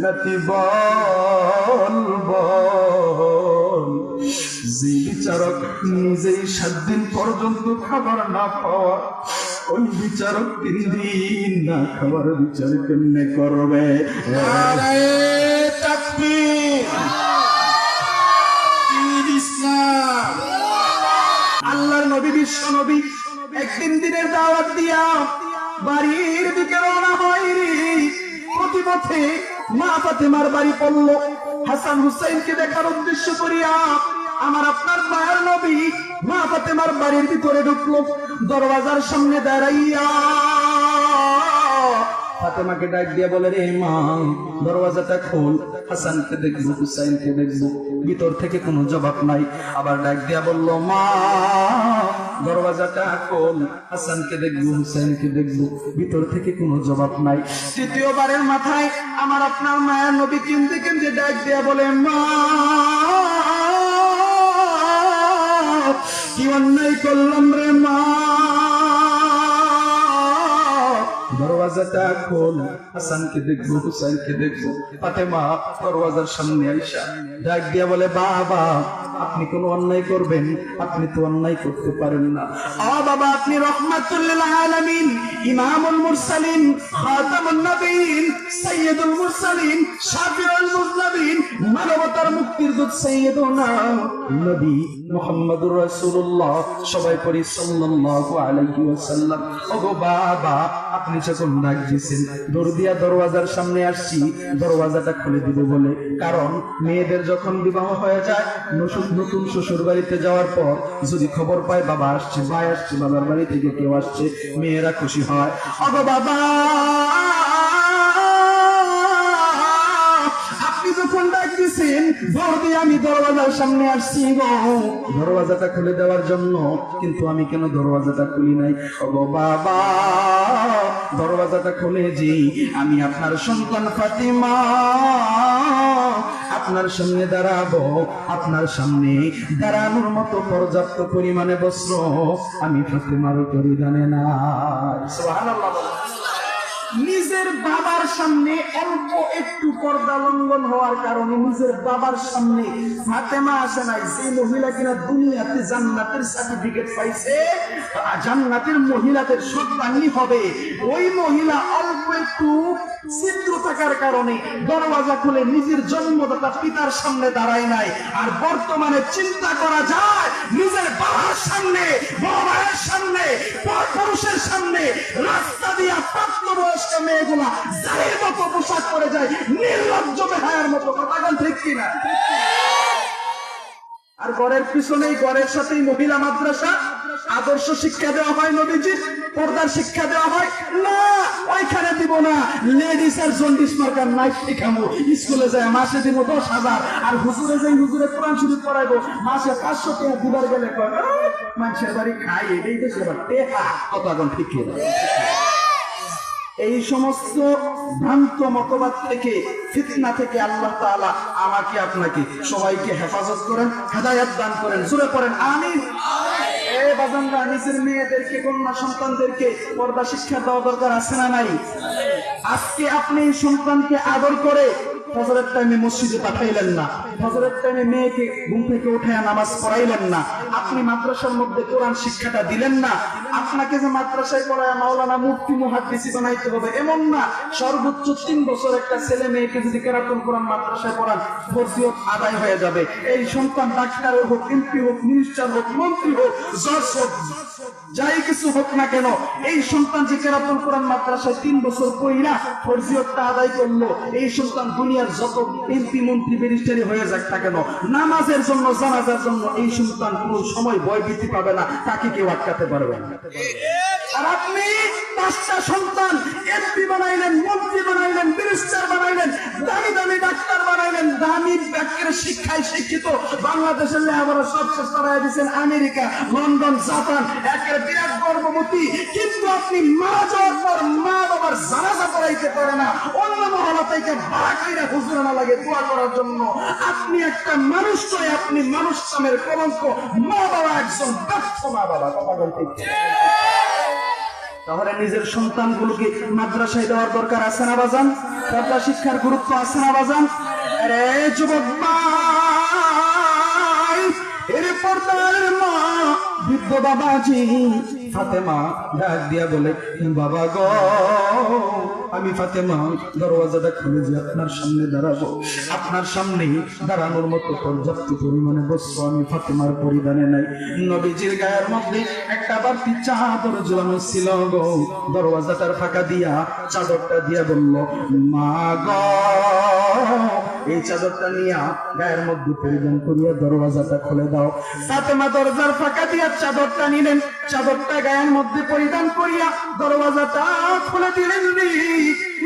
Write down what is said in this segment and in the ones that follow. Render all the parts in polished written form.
নাতি বল বল, যে বিচারক নিজেই 7 দিন পর্যন্ত খাবার না পাওয়া, ওই বিচারক 3 দিন না খাবার বিচার কেমনে করবে? আল্লাহর নবী বিশ্ব নবী একদিন দিনের দাওয়াত দিয়া বাড়ির দিকে রওনা হয়নি। প্রতিপথে মা ফাতেমার বাড়ি পড়ল। হাসান হুসাইনকে দেখার উদ্দেশ্য করিয়া আমার আপনার মায়ের নবী মা ফাতেমার বাড়ির ভিতরে ঢুকলো। দরওয়াজার সামনে দাঁড়াইয়া ফাতেমাকে ডাক দিয়া বলে, রে মা, দরওয়াজাটা খোল, হাসানকে দেখবো, হুসাইনকে দেখবো। ভিতর থেকে কোনো জবাব নাই। আবার ডাক দিয়া বলল, মা, দরওয়াজাটা খোল, হাসানকে দেখবো, হুসাইনকে দেখবো। ভিতর থেকে কোনো জবাব নাই। তৃতীয়বারের মাথায় আমার আপনার মায়ের নবী কেঁদে কেঁদে ডাক দিয়া বলে, মা, কি অন্যায় করলাম রে মা, দরওয়াজাটা খোল, হাসানকে দেখবো, হুসাইনকে দেখবো। ফাতেমা দরওয়াজার সামনে আইসা ডাক দিয়া বলে, বাবা, আপনি কোন অন্যায় করবেন? আপনি তো অন্যায় করতে পারেন না। বাবা, আপনি রহমাতুল লিল আলামিন, ইমামুল মুরসালিন, খাতামুন নবীন, সাইয়্যিদুল মুরসালিন, শাফিউল মুযনিবিন, মানবতার মুক্তির দূত সাইয়্যিদুনা নবী মুহাম্মদুর রাসূলুল্লাহ, সবাই পড়ি সাল্লাল্লাহু আলাইহি ওয়াসাল্লাম। ওগো বাবা, আপনি যখন ডাক দিয়েছেন, দৌড় দিয়া দরওয়াজার সামনে আসছি দরওয়াজাটা খুলে দিব বলে। কারণ মেয়েদের যখন বিবাহ হয়ে যায়, নতুন শ্বশুর বাড়িতে যাওয়ার পর যদি খবর পায় বাবা আসছে, ভাই আসছে, বাবার বাড়ি থেকে কেউ আসছে, মেয়েরা খুশি হয়। ওগো বাবা, আপনি যখন ডাক দিয়েছেন, দৌড় দিয়ে আমি দরওয়াজার সামনে আসছি গো, দরওয়াজাটা খুলে দেওয়ার জন্য। কিন্তু আমি কেন দরওয়াজাটা খুলি নাই? ওগো বাবা, দরওয়াজাটা খুলে যে আমি আপনার সন্তান ফাতিমা আপনার সামনে দাঁড়াবো। আপনার সামনে দাঁড়ানোর মতো পর্যাপ্ত পরিমাণে বস্ত্র আমি ফাতিমার পরিধানে না। সুবহানাল্লাহ। নিজের বাবার সামনে অল্প একটু পর্দা লঙ্ঘন হওয়ার কারণে নিজের বাবার সামনে ফাতেমা আসে নাই। যে মহিলা কিনা দুনিয়াতে জান্নাতের সার্টিফিকেট পাইছে, জান্নাতের মহিলাদের সন্তানই হবে, ওই মহিলা অল্প একটু ছিদ্র থাকার কারণে দরওয়াজা খুলে নিজের জন্মদাতা পিতার সামনে দাঁড়ায় নাই। আর বর্তমানে চিন্তা করা যায়, নিজের বাবার সামনে, বড় ভাইয়ের সামনে, পুরুষের সামনে রাস্তা দিয়া প্রাপ্তবয়স্ক মেয়েগুলা জারির মতো পোশাক পরে যায়, নির্লজ্জ বেহায়ার মতো। কথা ঠিক কিনা? আর ঘরের পিছনেই, ঘরের সাথেই মহিলা মাদ্রাসা, আদর্শ শিক্ষা দেওয়া হয়, নবীজির পর্দার শিক্ষা দেওয়া হয় না। ওইখানে দিব না, লেডিস আর জন্ডিস মার্কার নাইট শিখাবো। স্কুলে যায় মাসে দিব 10,000, আর হুজুরে যাই হুজুরে কোরআন শরীফ পড়াইবো, মাসে 500 টাকা দিবার গেলে মানুষের বাড়ি খাই, এটাই তো সেবার টেহা। কথা ঠিক কিনা? এই সমস্ত ভ্রান্ত মতবাদ থেকে, ফিতনা থেকে আল্লাহ তাআলা আমাকে আপনাকে সবাইকে হেফাজত করেন, হেদায়েত দান করেন। জোরে পড়েন আমিন। এই বাজানরা, নিজের মেয়েদেরকে, কন্যা সন্তানদেরকে পর্দা শিক্ষা দেওয়া দরকার আছে না নাই? আজকে আপনি এই সন্তানকে আদর করে ফজরের টাইমে মসজিদে পাঠাইলেন না, ফজরের টাইমে মেয়েকে ঘুম থেকে উঠায় নামাজ পড়াইলেন না, আপনি মাদ্রাসার মধ্যে কোরআন শিক্ষাটা দিলেন না। আপনাকে যে মাদ্রাসায় পড়ায় মাওলানা মুফতি মুহাদ্দিস বানাইতে হবে এমন না। সর্বোচ্চ 3 বছর একটা ছেলে মেয়েকে যদি কেরাতুল কোরআন মাদ্রাসায় পড়ান, ফরজিয়ত আদায় হয়ে যাবে। এই সন্তান ডাক্তার হোক, এমপি হোক, মিনিস্টার হোক, মন্ত্রী হোক, জজ হোক, যাই কিছু হোক না কেন, এই সন্তান যে কেরাতুল কোরআন মাদ্রাসায় 3 বছর পড়া ফরজিয়তটা আদায় করলো, এই সন্তান দুনিয়ার যত এমপি মন্ত্রী ব্যারিস্টারি হয়ে যাক না কেন, নামাজের জন্য, জানাজার জন্য এই সন্তান কোন সময় ভয় ভীতি পাবে না, তাকে কেউ আটকাতে পারবে না। আর আপনি 5টা সন্তান এমপি বানাইলেন, মন্ত্রী বানাইলেন, ব্যারিস্টার বানাইলেন, দামি দামি ডাক্তার বানাইলেন, দামি ব্যাকের শিক্ষায় শিক্ষিত, বাংলাদেশের লেখাপড়া সব শেষ করাই দিয়েছেন আমেরিকা, লন্ডন, জাপান, একের বিরাট গর্ভবতী। কিন্তু আপনি মারা যাওয়ার পর মা বাবার জানাজা পড়াইতে পারে না, অন্য মহল্লা থেকে ভাড়া খাইরা হুজুর না লাগে দোয়া করার জন্য। আপনি একটা মানুষ নয়, আপনি মানুষ নামের কলঙ্ক। মা বাবা একজন ব্যর্থ মা বাবা। কথা বলতে তাহলে নিজের সন্তানগুলোকে মাদ্রাসায় দেওয়ার দরকার আছে না বাজান? পর্দা শিক্ষার গুরুত্ব আছে না বাজান? আরে যুবক ভাই, এর পর্দার মা বৃদ্ধ বাবাজি ফাতেমা ডাক দিয়া বলে, বাবা গো, আমি ফাতেমা দরওয়াজাটা খুলে যে আপনার সামনে দাঁড়াবো। আপনার সামনে দাঁড়ানোর মতো পর্যাপ্ত পরিমাণে বস্ত্র আমি ফাতেমার পরিধানে নাই। নবীজির গায়ের মধ্যে একটা বাড়তি চাদর ঝুলানো ছিল গো। দরওয়াজাটার ফাঁকা দিয়া চাদরটা দিয়া বলল, মা গো, এই চাদরটা নিয়া গায়ের মধ্যে পরিধান করিয়া দরওয়াজাটা খুলে দাও। ফাতেমা দরজার ফাঁকা দিয়া চাদরটা নিলেন, চাদরটা গায়ের মধ্যে পরিধান করিয়া দরওয়াজাটা খুলে দিলেন।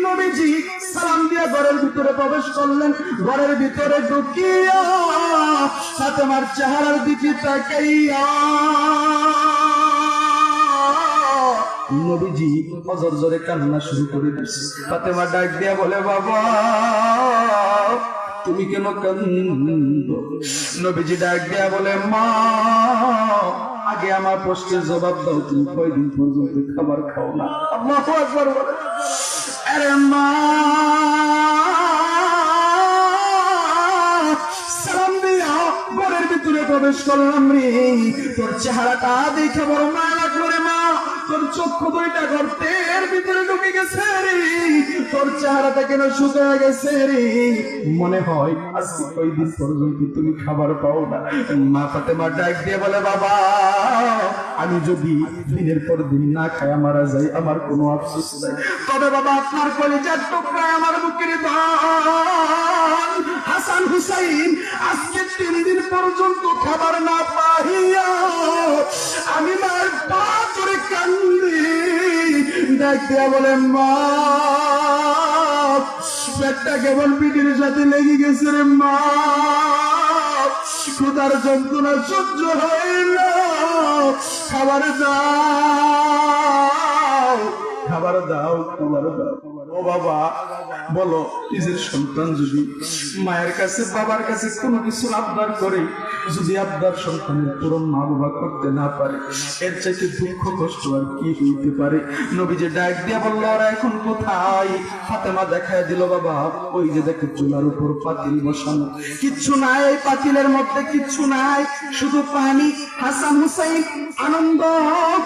নবীজি সালাম দিয়া ঘরের ভিতরে প্রবেশ করলেন। ঘরের ভিতরে ঢুকিয়া ফাতেমার চেহারার দিকে তাকাইয়া নবীজি অজর জোরে কান্না শুরু করে দিয়েছে। ফাতেমা ডাক দিয়া বলে, বাবা তুমি কেন কান্দো? নবীজি ডাক দিয়া বলে, মা আগে আমার প্রশ্নের জবাব দাও, তুমি কয়দিন পর্যন্ত খাবার খাও না? আল্লাহু আকবার বলে। আরে মা, সালাম দিয়া ঘরের ভিতরে প্রবেশ করলাম রে, তোর চেহারাটা দেখে বড় মায়া লাগলো রে মা। তোর চক্ষু দুইটা গর্তের ভিতরে ঢুকে গেছে রে, তোর চেহারাটা কেন শুকিয়ে গেছে রে? মনে হয় আজকে কয়দিন পর্যন্ত তুমি খাবার পাও না। মা ফাতেমা ডাক দিয়ে বলে, বাবা আমি যদি দিনের পর দিন না খায়া মারা যাই আমার কোনো আফসোস নাই, তবে বাবা আপনার কলিজার টুকরা আমার বুকের ধান হাসান হুসাইন আজকে 3 দিন পর্যন্ত খাবার না পাইয়া আমি মার পা ধরে কান্দি। ডাক দিয়া বলে, মা পেটটা কেবল পিঠের সাথে লেগে গেছে রে মা, ক্ষুধার যন্ত্রণা সহ্য হয় না, খাবার দাও, খাবার দাও, খাবার দাও। ও বাবা বলো, নিজের সন্তান যদি মায়ের কাছে বাবার কাছে কোনো কিছু আবদার করে, যদি আবদার সন্তানের পূরণ মা বাবা করতে না পারে, এর চাইতে দুঃখ কষ্ট আর কি হইতে পারে? নবীজি ডাক দিয়া বলল, ওরা এখন কোথায়? ফাতেমা দেখায় দিল, বাবা ওই যে দেখো চুলার উপর পাতিল বসানো, কিচ্ছু নাই এই পাতিলের মধ্যে, কিচ্ছু নাই, শুধু পানি। হাসান হুসাইন আনন্দ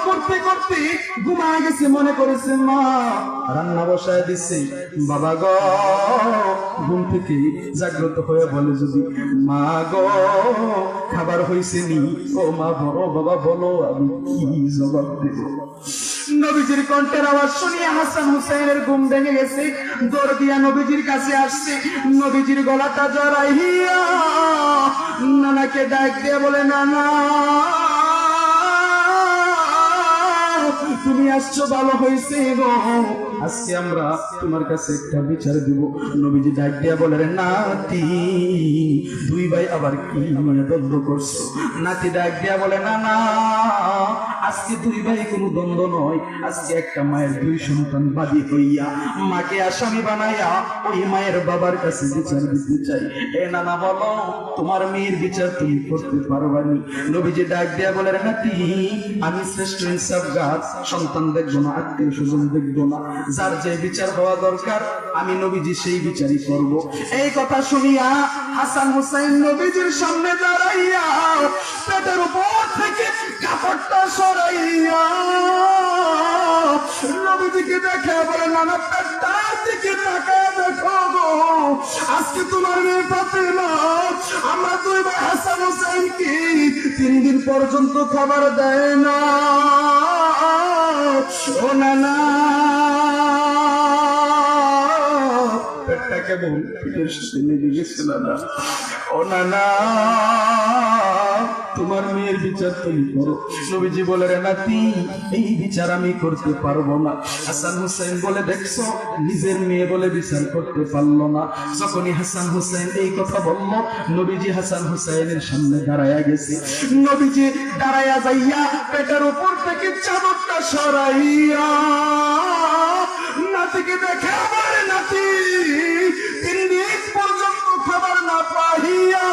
করতে করতে ঘুমায় গেছে, মনে করেছে মা রান্না বসায় দিছে। বাবা গো ঘুম থেকে জাগ্রত হয়ে বলে, যদি মা গো খাবার হয়েছে নি? ও মা বড় বাবা বলো, আমি কি জবাব দেব? নবীজির কণ্ঠের আওয়াজ শুনিয়ে হাসান হুসাইনের ঘুম ভেঙে গেছে, দৌড় দিয়া নবীজির কাছে আসছে। নবীজির গলাটা জড়াইয়া নানাকে ডাক দিয়ে বলে, নানা তুমি আসছো, ভালো হয়েছে গো, আজকে আমরা তোমার কাছে একটা বিচার দিব। নবীজি ডাক দিয়া বলে, নাতি দুই ভাই আবার কি মনে দ্বন্দ্ব করছো? নাতি ডাক দিয়া বলে, না না আজকে দুই ভাই কোনো দ্বন্দ্ব নয়, আজকে একটা মায়ের 2 সন্তান বাদী হইয়া মাকে আসামি বানাইয়া ওই মায়ের বাবার কাছে বিচার দিতে চাই। এ নানা বলো, তোমার মেয়ের বিচার তুমি করতে পারবানি? নবীজি ডাক দিয়া বলে, নাতি আমি শ্রেষ্ঠ ইনসাফগার, সন্তান দেখবো না, আত্মীয় স্বজন দেখবো না, যার যে বিচার হওয়া দরকার আমি নবীজি সেই বিচারই করব। এই কথা শুনিয়া হাসান হুসাইন নবীজির সামনে দাঁড়াইয়া পেটের উপর থেকে কাপড়টা সরাইয়া নবীজিকে দেখে বলে, নানা পেটটার দিকে তাকায় দেখো গো, আজকে তোমার মেয়ে ফাতেমা আমরা 2 ভাই হাসান হুসাইনকে 3 দিন পর্যন্ত খাবার দেয় না। ও নানা পেটটা কেমন পিঠের সাথে লেগে গেছে নানা। ও নানা তোমার মেয়ের বিচার তুমি করো। নবীজি বলে, রে নাতি এই বিচার আমি করতে পারবো না। হাসান হুসাইন বলে, দেখছো নিজের মেয়ে বলে বিচার করতে পারলো না। যখনই হাসান হুসাইন এই কথা বলল, নবীজি হাসান হুসাইনের সামনে দাঁড়ায়া গেছে। নবীজি দাঁড়ায়া যাইয়া পেটের উপর থেকে চাদরটা সরাইয়া নাতিকে দেখে, আমার নাতি 3 দিন পর্যন্ত খাবার না পাইয়া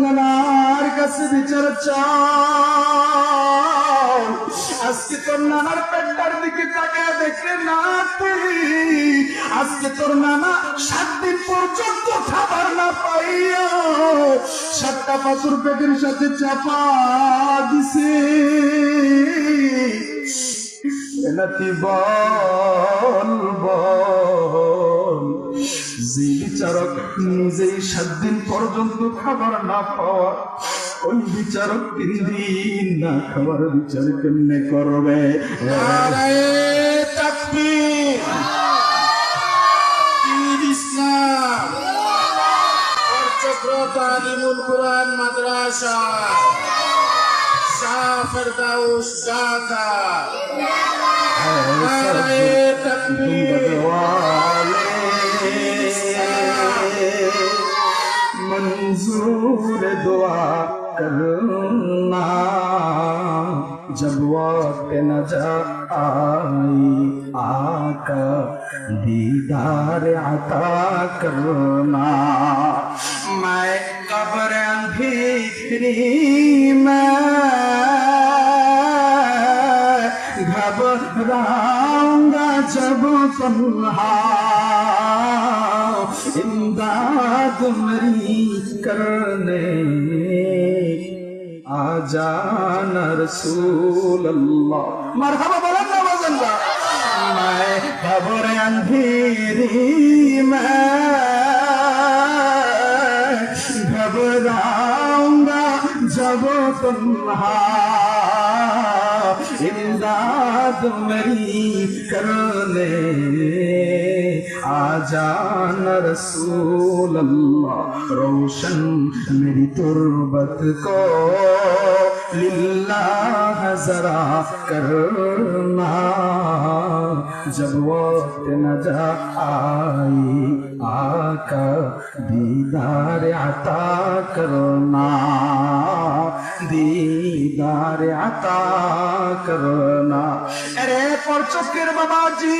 নানার কাছে বিচার চাও। আজকে তোর নানার পেটটা দিকে তাকায় দেখে নাতি আজকে তোর নানা 7 দিন পর্যন্ত খাবার না পাইয়া 7টা পাথর পেটের সাথে চাপা দিছে। নাতি বল বল, যে বিচারক নিজেই 7 দিন পর্যন্ত খাবার না পাওয়া, ওই বিচারক 3 দিন না খাবার বিচার কেমনে করবে? নারায়ে তাকবীর। ইসলাম চক্র তালিমুল কুরআন মাদ্রাসা শাহ ফেরদাউস ঢাকা। নারায়ে তাকবীর। मंजूर दुआ करना जब वक्त न जा आई, आका दीदार अता करना। मैं कब्र अंधेरी में घबराऊंगा जब तन्हा, इमदाद मेरी करने आ जाना रसूल अल्लाह। मरहबा बोलो ना वज़ल्ला। मैं खबर अंधेरी में घबराऊंगा जब तन्हा, इमदाद मेरी करने आ जाना रसूल अल्लाह। रोशन मेरी तुर्बत को लिल्लाह जरा करना, जब वक्त न जा आई, आका दीदार अता करना, दीदार अता करना। अरे पर चुकेर बाबाजी